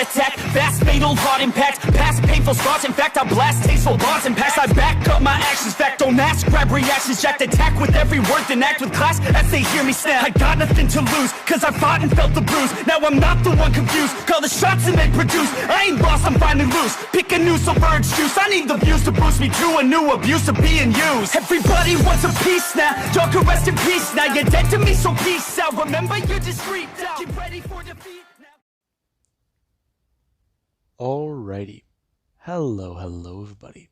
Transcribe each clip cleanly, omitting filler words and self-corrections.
heart attack, fast fatal heart impact, past painful scars. In fact, I blast tasteful bars and pass. I back up my actions, fact don't ask, grab reactions, jacked attack with every word, then act with class as they hear me snap. I got nothing to lose, cause I fought and felt the bruise. Now I'm not the one confused, call the shots and they produce. I ain't lost, I'm finally loose, pick a new submerged juice. I need the views to boost me to a new abuse of being used. Everybody wants a piece now, y'all can rest in peace now. You're dead to me, so peace out. Remember you're discreet now, get ready for defeat now. Alrighty, hello everybody,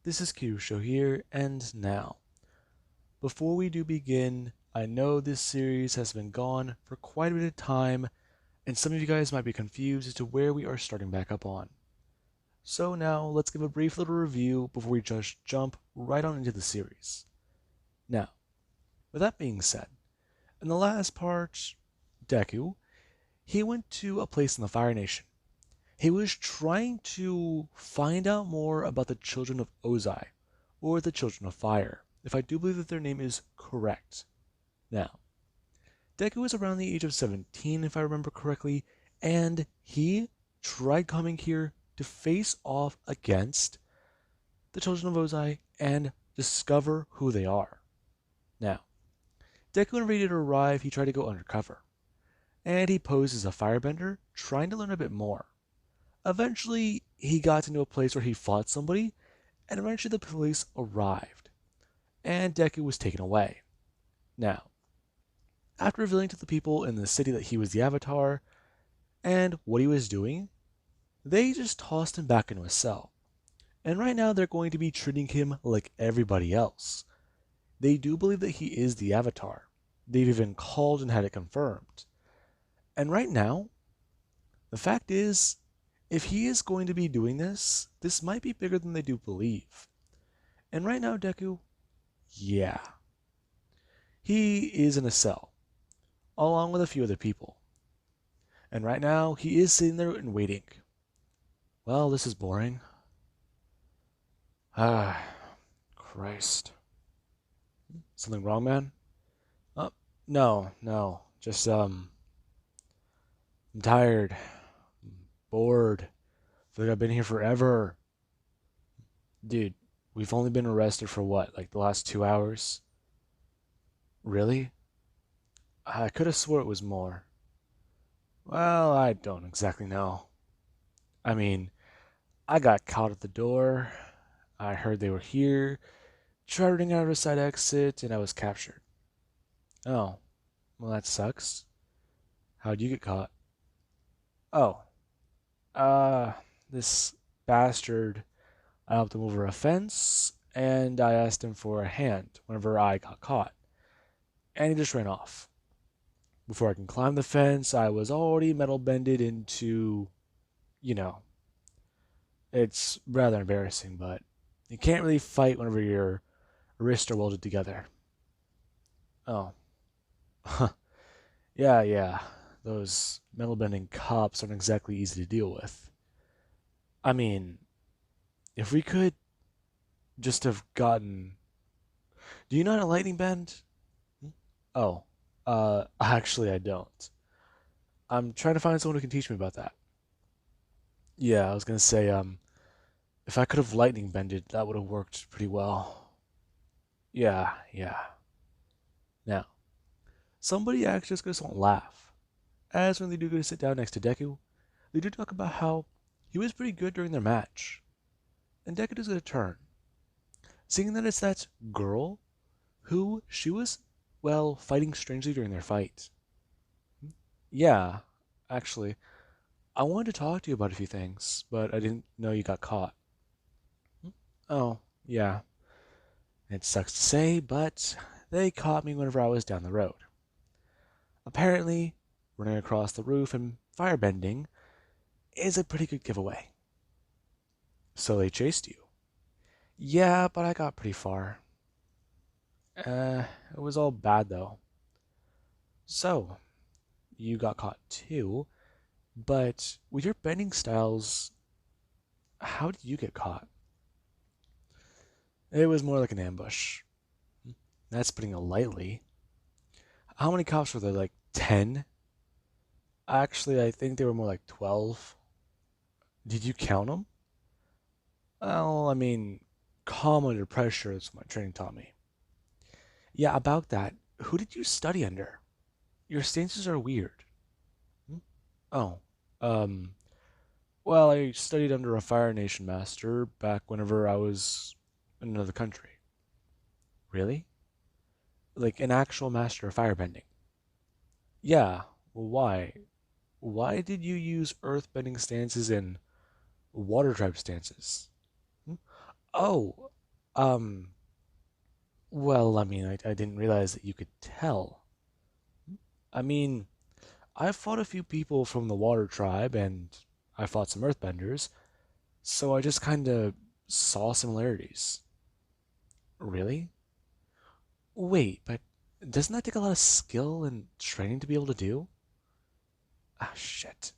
this is Kirusho here, and now, before we do begin, I know this series has been gone for quite a bit of time, and some of you guys might be confused as to where we are starting back up on. So now, let's give a brief little review before we just jump right on into the series. Now, with that being said, in the last part, Deku, he went to a place in the Fire Nation. He was trying to find out more about the Children of Ozai, or the Children of Fire, if I do believe that their name is correct. Now, Deku was around the age of 17, if I remember correctly, and he tried coming here to face off against the Children of Ozai and discover who they are. Now, Deku, when ready to arrive, he tried to go undercover, and he posed as a firebender, trying to learn a bit more. Eventually, he got into a place where he fought somebody, and eventually the police arrived, and Deku was taken away. Now, after revealing to the people in the city that he was the Avatar, and what he was doing, they just tossed him back into a cell. And right now they're going to be treating him like everybody else. They do believe that he is the Avatar. They've even called and had it confirmed. And right now, the fact is, if he is going to be doing this, this might be bigger than they do believe. And right now, Deku, yeah. He is in a cell, along with a few other people. And right now, he is sitting there and waiting. Well, this is boring. Ah, Christ. Something wrong, man? Oh, no. Just, I'm tired. Bored. I feel like I've been here forever. Dude, we've only been arrested for what, like the last 2 hours? Really? I could have swore it was more. Well, I don't exactly know. I mean, I got caught at the door. I heard they were here, tried running out of a side exit, and I was captured. Oh, well that sucks. How'd you get caught? Oh, this bastard, I helped him over a fence, and I asked him for a hand whenever I got caught. And he just ran off. Before I can climb the fence, I was already metal bended into, it's rather embarrassing, but you can't really fight whenever your wrists are welded together. Oh. Yeah. Those metal bending cops aren't exactly easy to deal with. I mean, if we could just have gotten... Do you know how to lightning bend? Oh, actually I don't. I'm trying to find someone who can teach me about that. Yeah, I was gonna say, if I could have lightning bended, that would have worked pretty well. Yeah. Now, somebody actually just gonna won't laugh. As when they do go to sit down next to Deku, they do talk about how he was pretty good during their match. And Deku does get a turn, seeing that it's that girl who she was, well, fighting strangely during their fight. Yeah, actually, I wanted to talk to you about a few things, but I didn't know you got caught. Oh, yeah. It sucks to say, but they caught me whenever I was down the road. Apparently, running across the roof and firebending is a pretty good giveaway. So they chased you. Yeah, but I got pretty far. It was all bad though. So, you got caught too, but with your bending styles, how did you get caught? It was more like an ambush. That's putting it lightly. How many cops were there? Like 10? Actually, I think they were more like 12. Did you count them? Well, I mean, calm under pressure is what my training taught me. Yeah, about that. Who did you study under? Your stances are weird. Hmm? Oh, um, well, I studied under a Fire Nation master back whenever I was in another country. Really? Like an actual master of firebending? Yeah. Well, why? Why did you use earthbending stances and water tribe stances? Hmm? Oh, um, well, I mean, I didn't realize that you could tell. I mean, I've fought a few people from the water tribe and I fought some earthbenders, so I just kinda saw similarities. Really? Wait, but doesn't that take a lot of skill and training to be able to do? Ah, shit.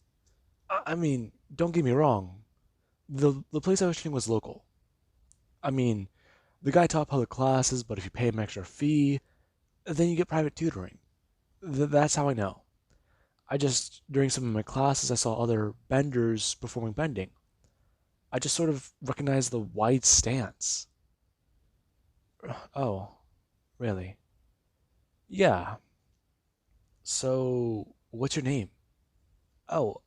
I mean, don't get me wrong. The place I was training was local. I mean, the guy taught public classes, but if you pay him an extra fee, then you get private tutoring. That's how I know. I just, during some of my classes, I saw other benders performing bending. I just sort of recognized the wide stance. Oh, really? Yeah. So, what's your name? Oh,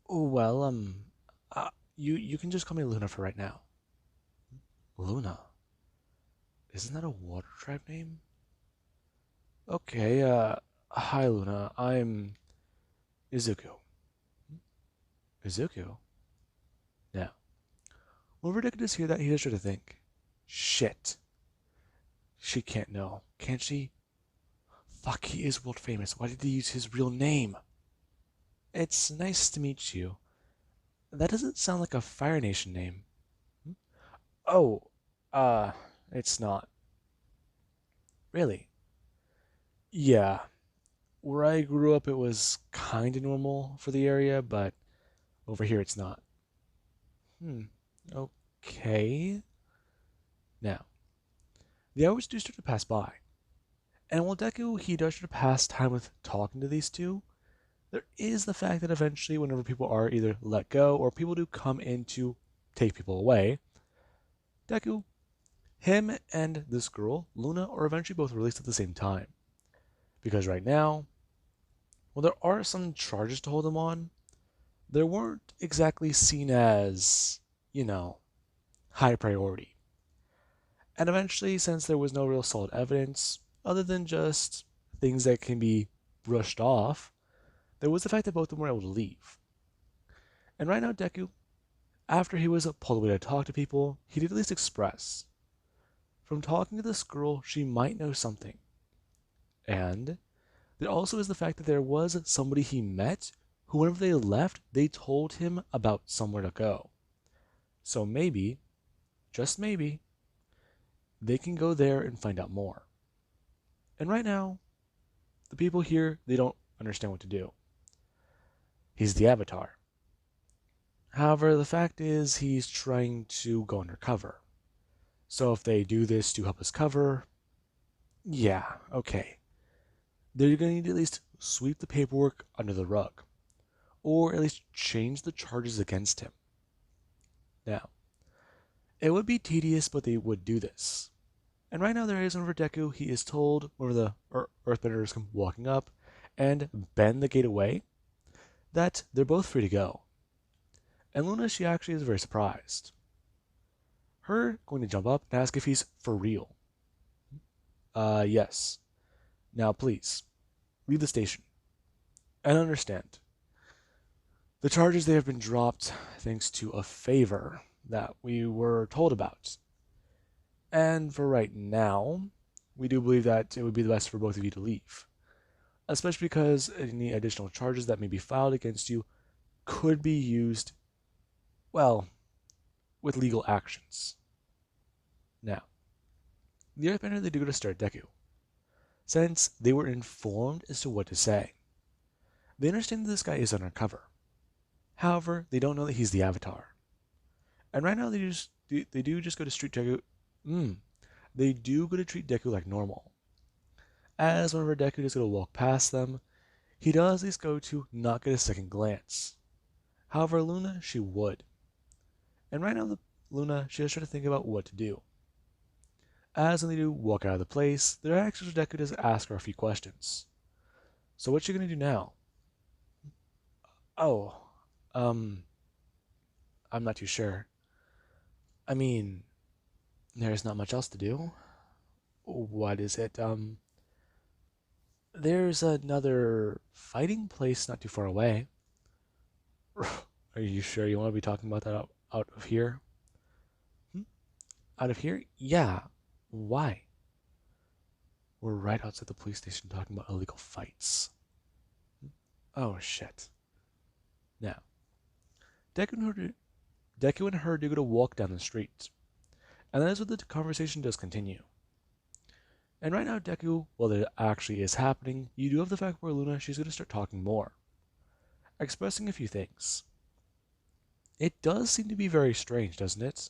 well, uh, you can just call me Luna for right now. Luna? Isn't that a water tribe name? Okay, hi Luna, I'm Izuku. Izuku? Now, when Ridiculous hear that, he just sure to think, shit, she can't know, can't she? Fuck, he is world famous. Why did he use his real name? It's nice to meet you. That doesn't sound like a Fire Nation name. Hmm? Oh, uh, it's not. Really? Yeah. Where I grew up, it was kinda normal for the area, but over here it's not. Hmm. Okay. Now, the hours do start to pass by, and while Deku he does start to pass time with talking to these two, there is the fact that eventually, whenever people are either let go or people do come in to take people away, Deku, him and this girl, Luna, are eventually both released at the same time. Because right now, while there are some charges to hold them on, they weren't exactly seen as, you know, high priority. And eventually, since there was no real solid evidence, other than just things that can be brushed off, there was the fact that both of them were able to leave. And right now, Deku, after he was pulled away to talk to people, he did at least express. From talking to this girl, she might know something. And there also is the fact that there was somebody he met who, whenever they left, they told him about somewhere to go. So maybe, just maybe, they can go there and find out more. And right now, the people here, they don't understand what to do. He's the Avatar. However, the fact is, he's trying to go undercover. So if they do this to help us cover, yeah, okay. They're going to need to at least sweep the paperwork under the rug, or at least change the charges against him. Now, it would be tedious, but they would do this. And right now there is one for Deku. He is told whenever the Earthbenders come walking up and bend the gate away, that they're both free to go. And Luna, she actually is very surprised. Her going to jump up and ask if he's for real. Yes. Now please, leave the station. And understand, the charges they have been dropped thanks to a favor that we were told about. And for right now, we do believe that it would be the best for both of you to leave. Especially because any additional charges that may be filed against you could be used, well, with legal actions. Now, the Earthbender they do go to start Deku, since they were informed as to what to say. They understand that this guy is undercover. However, they don't know that he's the Avatar. And right now they do just go to treat Deku. They do go to treat Deku like normal. As whenever Deku is going to walk past them, he does at least go to not get a second glance. However, Luna, she would. And right now, Luna, she is trying to think about what to do. As they do walk out of the place, their actions for Deku does ask her a few questions. So what's she gonna do now? Oh, um, I'm not too sure. I mean, there's not much else to do. What is it? There's another fighting place not too far away. Are you sure you want to be talking about that out of here? Hmm? Out of here? Yeah. Why? We're right outside the police station talking about illegal fights. Oh, shit. Now, Deku and her do go to walk down the street. And that is where the conversation does continue. And right now, Deku, while it actually is happening, you do have the fact where Luna, she's going to start talking more. Expressing a few things. It does seem to be very strange, doesn't it?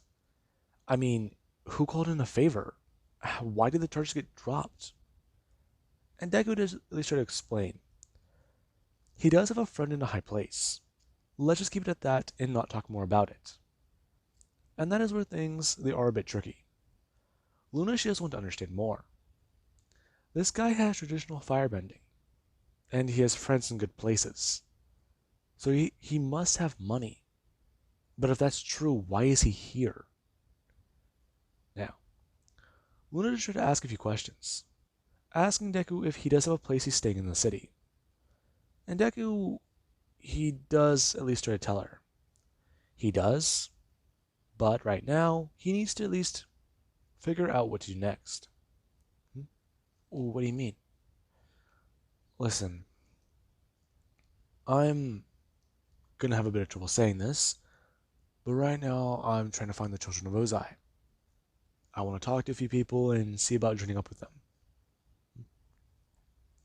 I mean, who called in a favor? Why did the charges get dropped? And Deku does at least try to explain. He does have a friend in a high place. Let's just keep it at that and not talk more about it. And that is where things, they are a bit tricky. Luna, she does want to understand more. This guy has traditional firebending, and he has friends in good places. So he must have money. But if that's true, why is he here? Now, Luna just tried to ask a few questions, asking Deku if he does have a place he's staying in the city. And Deku, he does at least try to tell her. He does, but right now, he needs to at least figure out what to do next. What do you mean? Listen, I'm gonna have a bit of trouble saying this, but right now I'm trying to find the children of Ozai. I want to talk to a few people and see about joining up with them.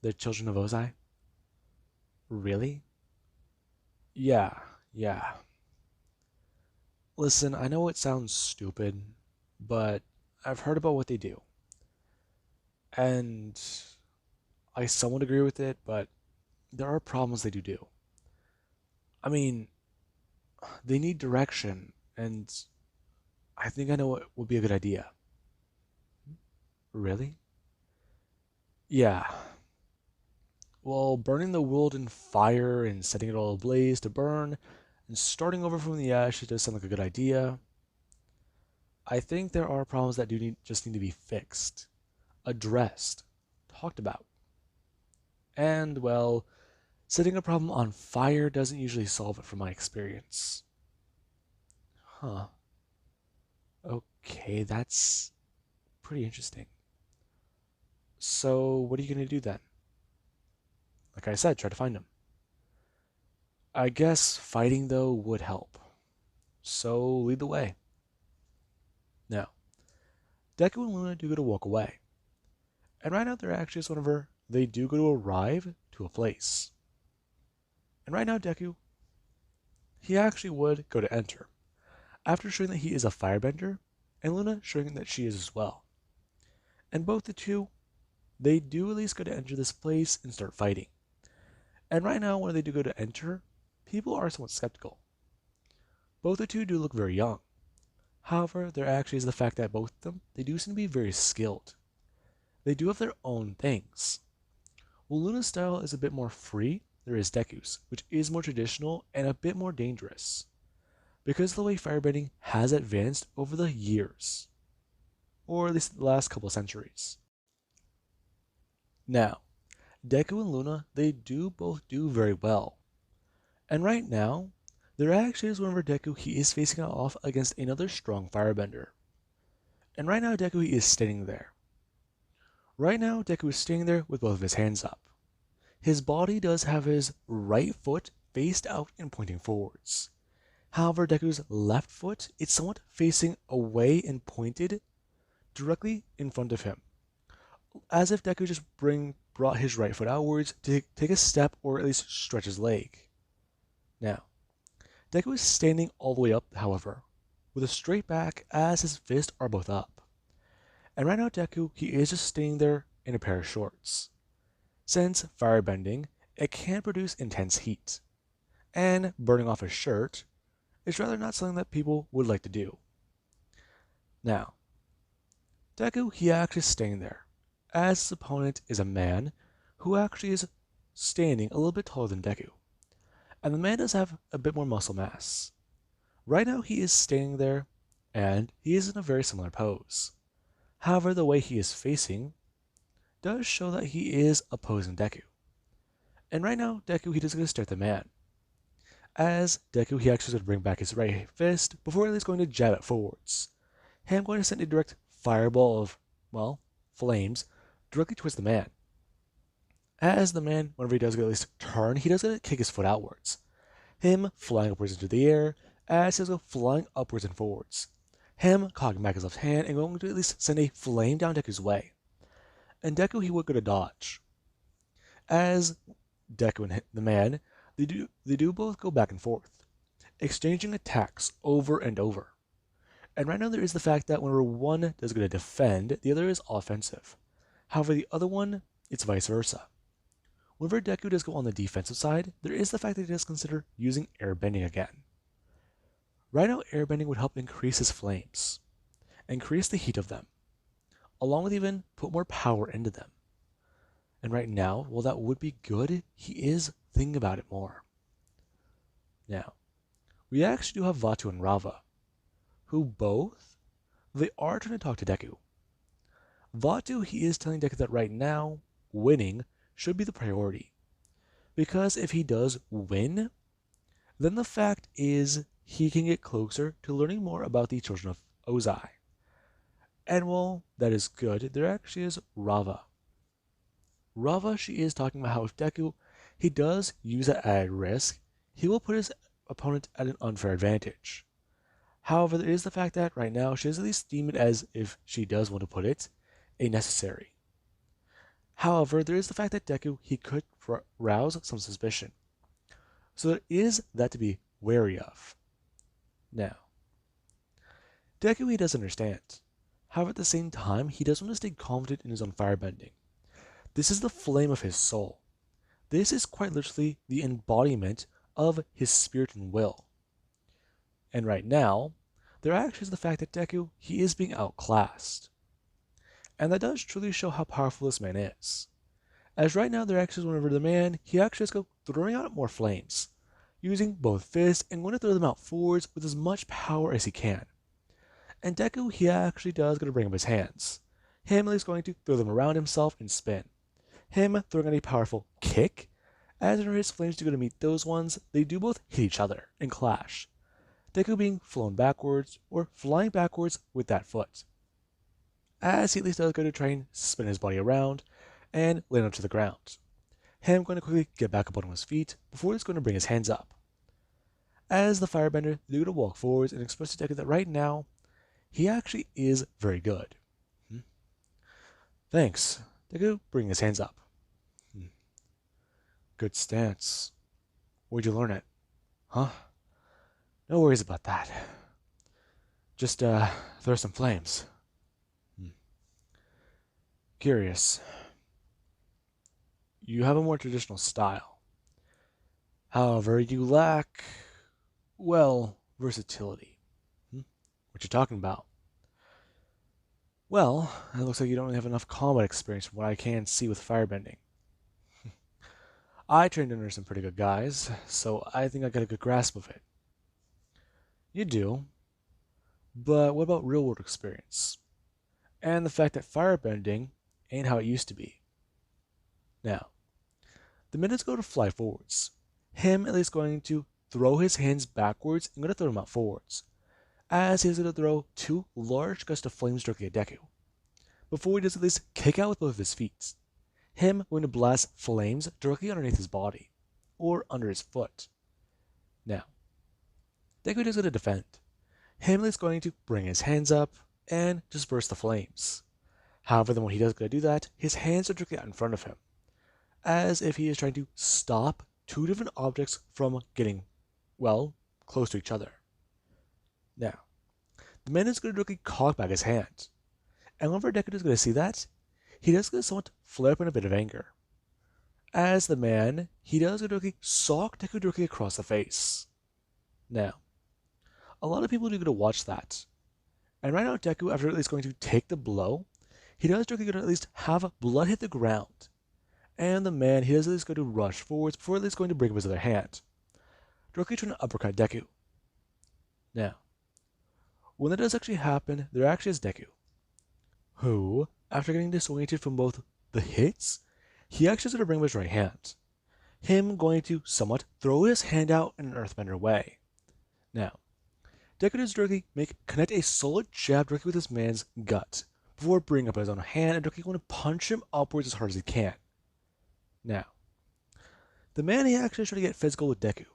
The children of Ozai? Really? Yeah. Listen, I know it sounds stupid, but I've heard about what they do. And I somewhat agree with it, but there are problems they do. I mean, they need direction, and I think I know what would be a good idea. Really? Yeah. Well, burning the world in fire and setting it all ablaze to burn and starting over from the ashes does sound like a good idea. I think there are problems that just need to be fixed, addressed, talked about. And, well, setting a problem on fire doesn't usually solve it from my experience. Huh. Okay, that's pretty interesting. So, what are you going to do then? Like I said, try to find him. I guess fighting, though, would help. So, lead the way. Now, Deku and Luna do go to walk away. And right now, they're actually, whenever they do go to arrive to a place. And right now, Deku, he actually would go to enter. After showing that he is a firebender, and Luna showing that she is as well. And both the two, they do at least go to enter this place and start fighting. And right now, when they do go to enter, people are somewhat skeptical. Both the two do look very young. However, there actually is the fact that both of them, they do seem to be very skilled. They do have their own things. While Luna's style is a bit more free, there is Deku's, which is more traditional and a bit more dangerous, because of the way firebending has advanced over the years, or at least the last couple of centuries. Now, Deku and Luna, they do both do very well. And right now, there actually is whenever Deku, he is facing off against another strong firebender. And right now, Deku, he is standing there. Right now, Deku is standing there with both of his hands up. His body does have his right foot faced out and pointing forwards. However, Deku's left foot is somewhat facing away and pointed directly in front of him, as if Deku just brought his right foot outwards to take a step or at least stretch his leg. Now, Deku is standing all the way up, however, with a straight back as his fists are both up. And right now Deku, he is just standing there in a pair of shorts. Since firebending, it can produce intense heat. and burning off his shirt is rather not something that people would like to do. Now, Deku, he actually is staying there, as his opponent is a man who actually is standing a little bit taller than Deku, and the man does have a bit more muscle mass. Right now he is standing there, and he is in a very similar pose. However, the way he is facing does show that he is opposing Deku. And right now, Deku, he just going to stare at the man. As Deku, he actually is going to bring back his right fist before he's going to jab it forwards. Him going to send a direct fireball of, well, flames directly towards the man. As the man, whenever he does get at least turn, he does get to kick his foot outwards. Him flying upwards into the air, as he goes flying upwards and forwards. Him cocking back his left hand and going to at least send a flame down Deku's way. And Deku, he would go to dodge. As Deku and the man, they do both go back and forth, exchanging attacks over and over. And right now there is the fact that whenever one is going to defend, the other is offensive. However, the other one, it's vice versa. Whenever Deku does go on the defensive side, there is the fact that he does consider using airbending again. Right now, airbending would help increase his flames, increase the heat of them, along with even put more power into them. And right now, while that would be good, he is thinking about it more. Now, we actually do have Vaatu and Rava, who both, they are trying to talk to Deku. Vaatu, he is telling Deku that right now, winning should be the priority. Because if he does win, then the fact is he can get closer to learning more about the children of Ozai. And while that is good, there actually is Rava. Rava, she is talking about how if Deku, he does use that added risk, he will put his opponent at an unfair advantage. However, there is the fact that right now she does at least deem it as, if she does want to put it, a necessary. However, there is the fact that Deku, he could rouse some suspicion. So there is that to be wary of. Now, Deku, he does understand. However, at the same time, he does want to stay confident in his own firebending. This is the flame of his soul. This is quite literally the embodiment of his spirit and will. And right now, there actually is the fact that Deku, he is being outclassed. And that does truly show how powerful this man is. As right now, there actually is whenever the man, he actually is throwing out more flames, using both fists and going to throw them out forwards with as much power as he can. And Deku, he actually does going to bring up his hands. Him is going to throw them around himself and spin. Him throwing out a powerful kick. As whenever his flames do go to meet those ones, they do both hit each other and clash. Deku being flown backwards or flying backwards with that foot. As he at least does go to try and spin his body around and land onto the ground. Him going to quickly get back up on his feet before he's going to bring his hands up. As the firebender, they're going to walk forwards and express to Deku that right now, he actually is very good. Thanks. Deku bring his hands up. Good stance. Where'd you learn it? Huh? No worries about that. Just throw some flames. Curious. You have a more traditional style. However, you lack, well, versatility. What you talking about? Well, it looks like you don't really have enough combat experience from what I can see with firebending. I trained under some pretty good guys, so I think I got a good grasp of it. You do. But what about real-world experience? And the fact that firebending ain't how it used to be. Now, the minutes go to fly forwards. Him at least going to throw his hands backwards and going to throw them out forwards. As he's going to throw two large gusts of flames directly at Deku. Before he does at least kick out with both of his feet. Him going to blast flames directly underneath his body. Or under his foot. Now, Deku is going to defend. Him is going to bring his hands up and disperse the flames. However, then when he does go to do that, his hands are directly out in front of him. As if he is trying to stop two different objects from getting, well, close to each other. Now, the man is going to directly cock back his hand. And whenever Deku is going to see that, he does get somewhat flare up in a bit of anger. As the man, he does go directly sock Deku directly across the face. Now, a lot of people do go to watch that. And right now, Deku, after at least going to take the blow, he does directly go to at least have blood hit the ground. And the man, he does at least go to rush forwards before at least going to break up his other hand. Directly trying to uppercut Deku. Now, when that does actually happen, there actually is Deku, who, after getting disoriented from both the hits, he actually is going to bring up his right hand. Him going to somewhat throw his hand out in an earthbender way. Now, Deku does directly connect a solid jab directly with this man's gut before bringing up his own hand and directly going to punch him upwards as hard as he can. Now, the man he actually tries to get physical with Deku,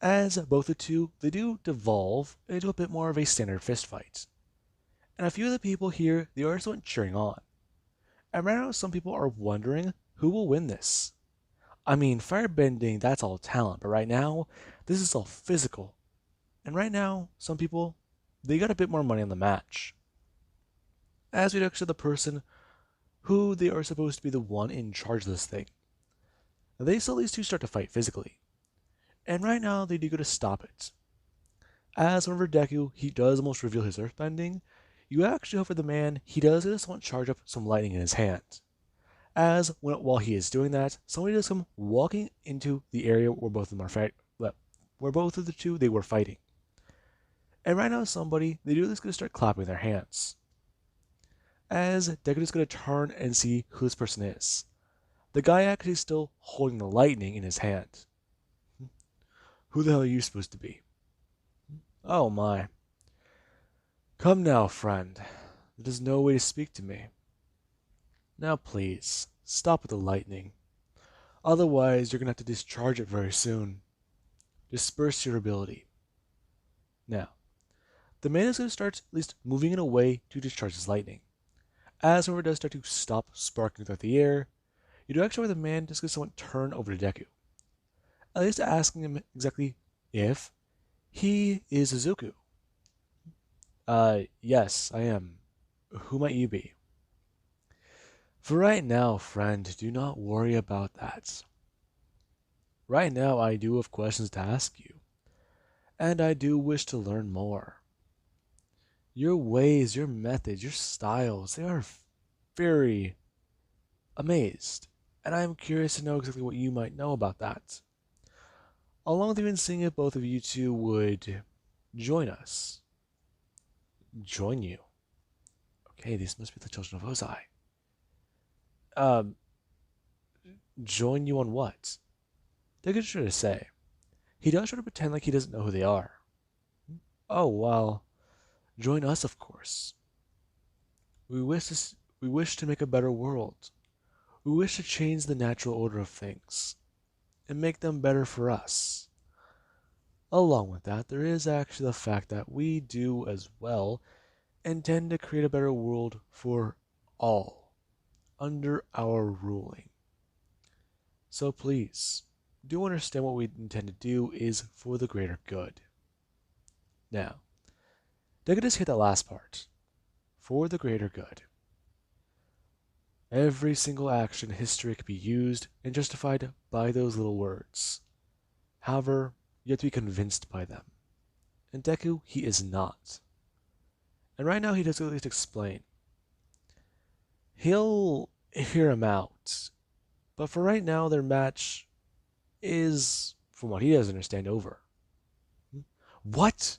as both the two, they do devolve into a bit more of a standard fist fight. And a few of the people here, they are somewhat cheering on. And right now, some people are wondering who will win this. I mean, firebending, that's all talent, but right now, this is all physical. And right now, some people, they got a bit more money on the match. As we look to the person who they are supposed to be the one in charge of this thing. They saw these two start to fight physically. And right now, they do go to stop it. As whenever Deku, he does almost reveal his earthbending, you actually hope for the man, he does just want to charge up some lightning in his hand. As while he is doing that, somebody does come walking into the area where both of them are where both of the two they were fighting. And right now, somebody, they do this going to start clapping their hands. As Deku is going to turn and see who this person is. The guy actually is still holding the lightning in his hand. Who the hell are you supposed to be? Oh my. Come now, friend. There's no way to speak to me. Now please, stop with the lightning. Otherwise, you're going to have to discharge it very soon. Disperse your ability. Now, the man is going to start at least moving in a way to discharge his lightning. As whoever does start to stop sparking throughout the air, you do actually where the man just going to somewhat turn over to Deku. At least asking him exactly if he is Izuku. Yes, I am. Who might you be? For right now, friend, do not worry about that. Right now, I do have questions to ask you, and I do wish to learn more. Your ways, your methods, your styles, they are very amazed, and I am curious to know exactly what you might know about that. Along with even seeing if both of you two would join us. Join you. Okay, these must be the children of Ozai. Join you on what? Deku's trying to say. He does try to pretend like he doesn't know who they are. Oh, well, join us, of course. We wish to make a better world. We wish to change the natural order of things and make them better for us. Along with that, there is actually the fact that we do as well intend to create a better world for all under our ruling. So please, do understand what we intend to do is for the greater good. Now, Deku just hit that last part. For the greater good. Every single action in history can be used and justified by those little words. However, you have to be convinced by them. And Deku, he is not. And right now he does at least explain. He'll hear him out. But for right now, their match is, from what he doesn't understand, over. What?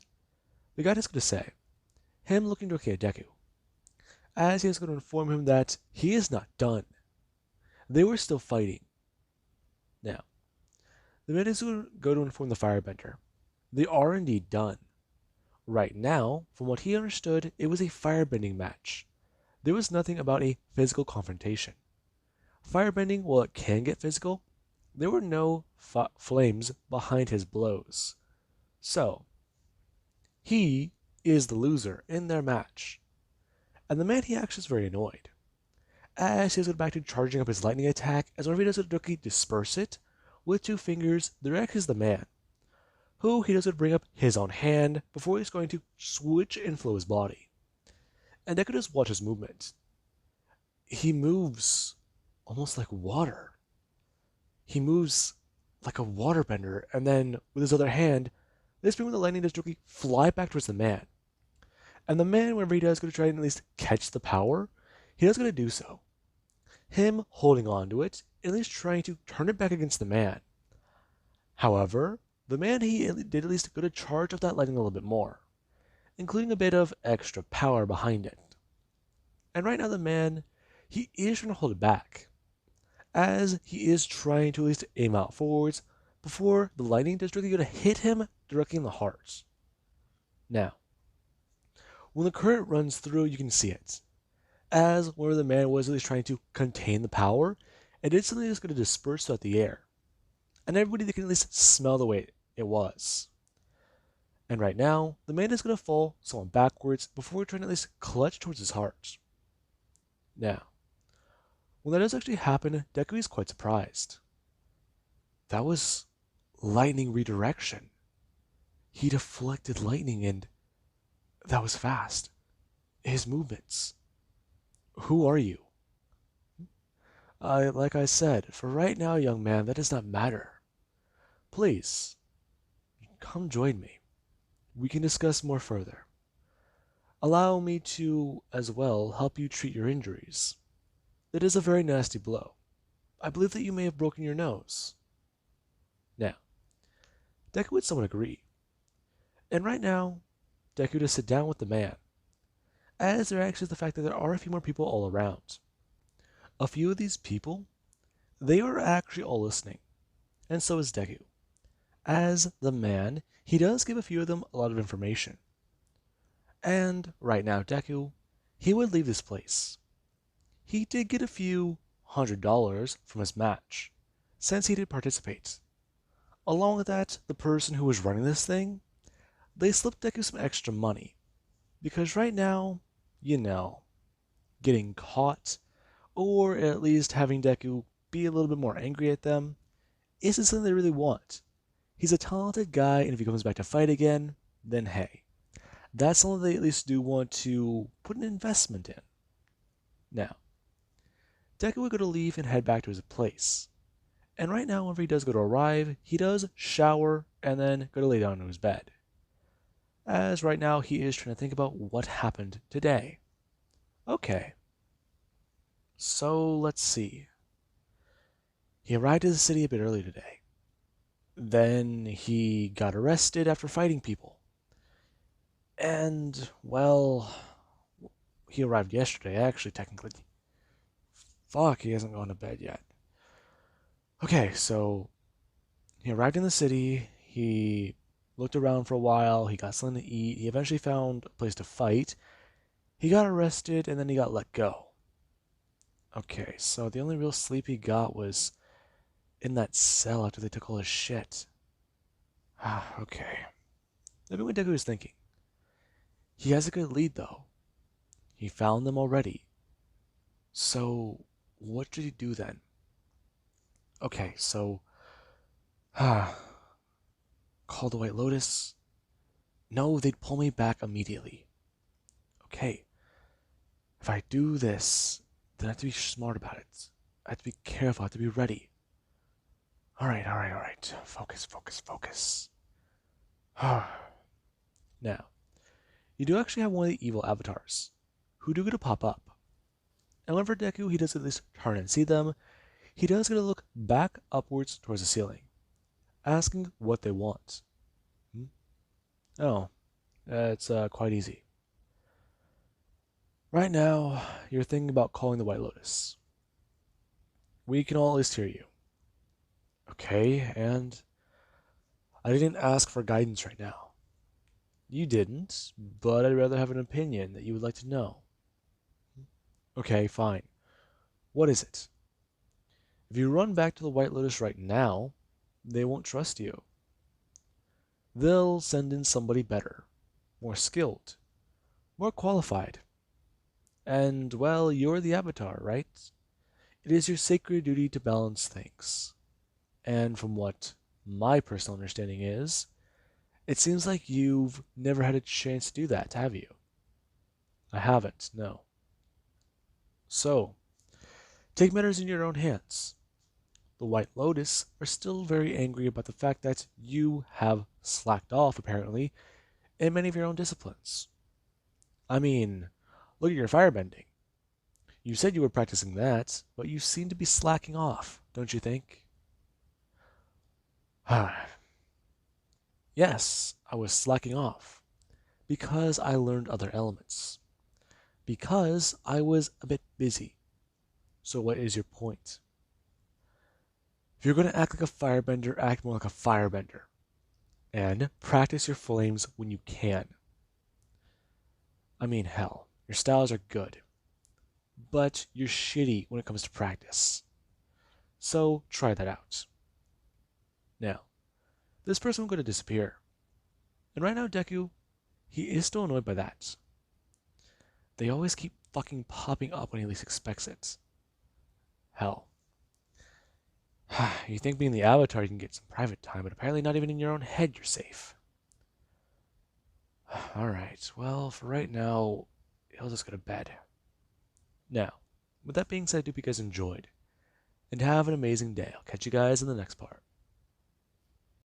The guy is going to say. Him looking directly at Deku. As he is going to inform him that he is not done. They were still fighting. Now, the man is going to go to inform the firebender. They are indeed done. Right now, from what he understood, it was a firebending match. There was nothing about a physical confrontation. Firebending, while it can get physical, there were no flames behind his blows. So, he is the loser in their match. And the man, he actually is very annoyed. As he goes back to charging up his lightning attack, as whenever he does it, directly disperse it with two fingers, there actually is the man, who he does it bring up his own hand before he's going to switch and flow his body. And Deku just watch his movement. He moves almost like water. he moves like a waterbender, and then with his other hand, this beam with the lightning does directly fly back towards the man. And the man, whenever he does go to try and at least catch the power, he does go to do so. Him holding on to it, at least trying to turn it back against the man. However, the man he did at least go to charge up that lightning a little bit more, including a bit of extra power behind it. And right now the man, he is trying to hold it back, as he is trying to at least aim out forwards before the lightning does really go to hit him directly in the heart. Now, when the current runs through, you can see it, as where the man was at least trying to contain the power, it instantly is going to disperse throughout the air, and everybody can at least smell the way it was. And right now, the man is going to fall somewhat backwards before trying to at least clutch towards his heart. Now, when that does actually happen, Deku is quite surprised. That was lightning redirection. He deflected lightning, and that was fast. His movements. Who are you? Like I said, for right now, young man, that does not matter. Please, come join me. We can discuss more further. Allow me to, as well, help you treat your injuries. It is a very nasty blow. I believe that you may have broken your nose. Now, Deku would somewhat agree. And right now, Deku to sit down with the man, as there actually is the fact that there are a few more people all around. A few of these people, they are actually all listening, and so is Deku. As the man, he does give a few of them a lot of information. And right now, Deku, he would leave this place. He did get a few $100 from his match, since he did participate. Along with that, the person who was running this thing, they slipped Deku some extra money. Because right now, getting caught, or at least having Deku be a little bit more angry at them, isn't something they really want. He's a talented guy, and if he comes back to fight again, then hey. That's something they at least do want to put an investment in. Now, Deku would go to leave and head back to his place. And right now, whenever he does go to arrive, he does shower and then go to lay down in his bed. As right now, he is trying to think about what happened today. Okay. So, let's see. He arrived at the city a bit early today. Then he got arrested after fighting people. And, well, he arrived yesterday, actually, technically. Fuck, he hasn't gone to bed yet. Okay, so he arrived in the city, he looked around for a while, he got something to eat, he eventually found a place to fight, he got arrested, and then he got let go. Okay, so the only real sleep he got was in that cell after they took all his shit. Okay. Maybe what Deku was thinking. He has a good lead, though. He found them already. So, what should he do then? Okay, so... Call the White Lotus? No, they'd pull me back immediately. Okay. If I do this, then I have to be smart about it. I have to be careful, I have to be ready. Alright. Focus. Now, you do actually have one of the evil avatars, who do get to pop up. And whenever Deku, he does at least turn and see them, he does get to look back upwards towards the ceiling, asking what they want. Oh, it's quite easy. Right now, you're thinking about calling the White Lotus. We can all at least hear you. Okay, and I didn't ask for guidance right now. You didn't, but I'd rather have an opinion that you would like to know. Okay, fine. What is it? If you run back to the White Lotus right now, they won't trust you. They'll send in somebody better, more skilled, more qualified. And, well, you're the Avatar, right? It is your sacred duty to balance things. And from what my personal understanding is, it seems like you've never had a chance to do that, have you? I haven't, no. So, take matters in your own hands. the White Lotus are still very angry about the fact that you have slacked off, apparently, in many of your own disciplines. I mean, look at your firebending. You said you were practicing that, but you seem to be slacking off, don't you think? Yes, I was slacking off. Because I learned other elements. Because I was a bit busy. So what is your point? If you're going to act like a firebender, act more like a firebender. And practice your flames when you can. I mean, hell, your styles are good. But you're shitty when it comes to practice. So try that out. Now, this person will going to disappear. And right now, Deku, he is still annoyed by that. They always keep fucking popping up when he least expects it. Hell. You think being the Avatar you can get some private time, but apparently not even in your own head you're safe. Alright, well, for right now, he'll just go to bed. Now, with that being said, I hope you guys enjoyed. And have an amazing day. I'll catch you guys in the next part.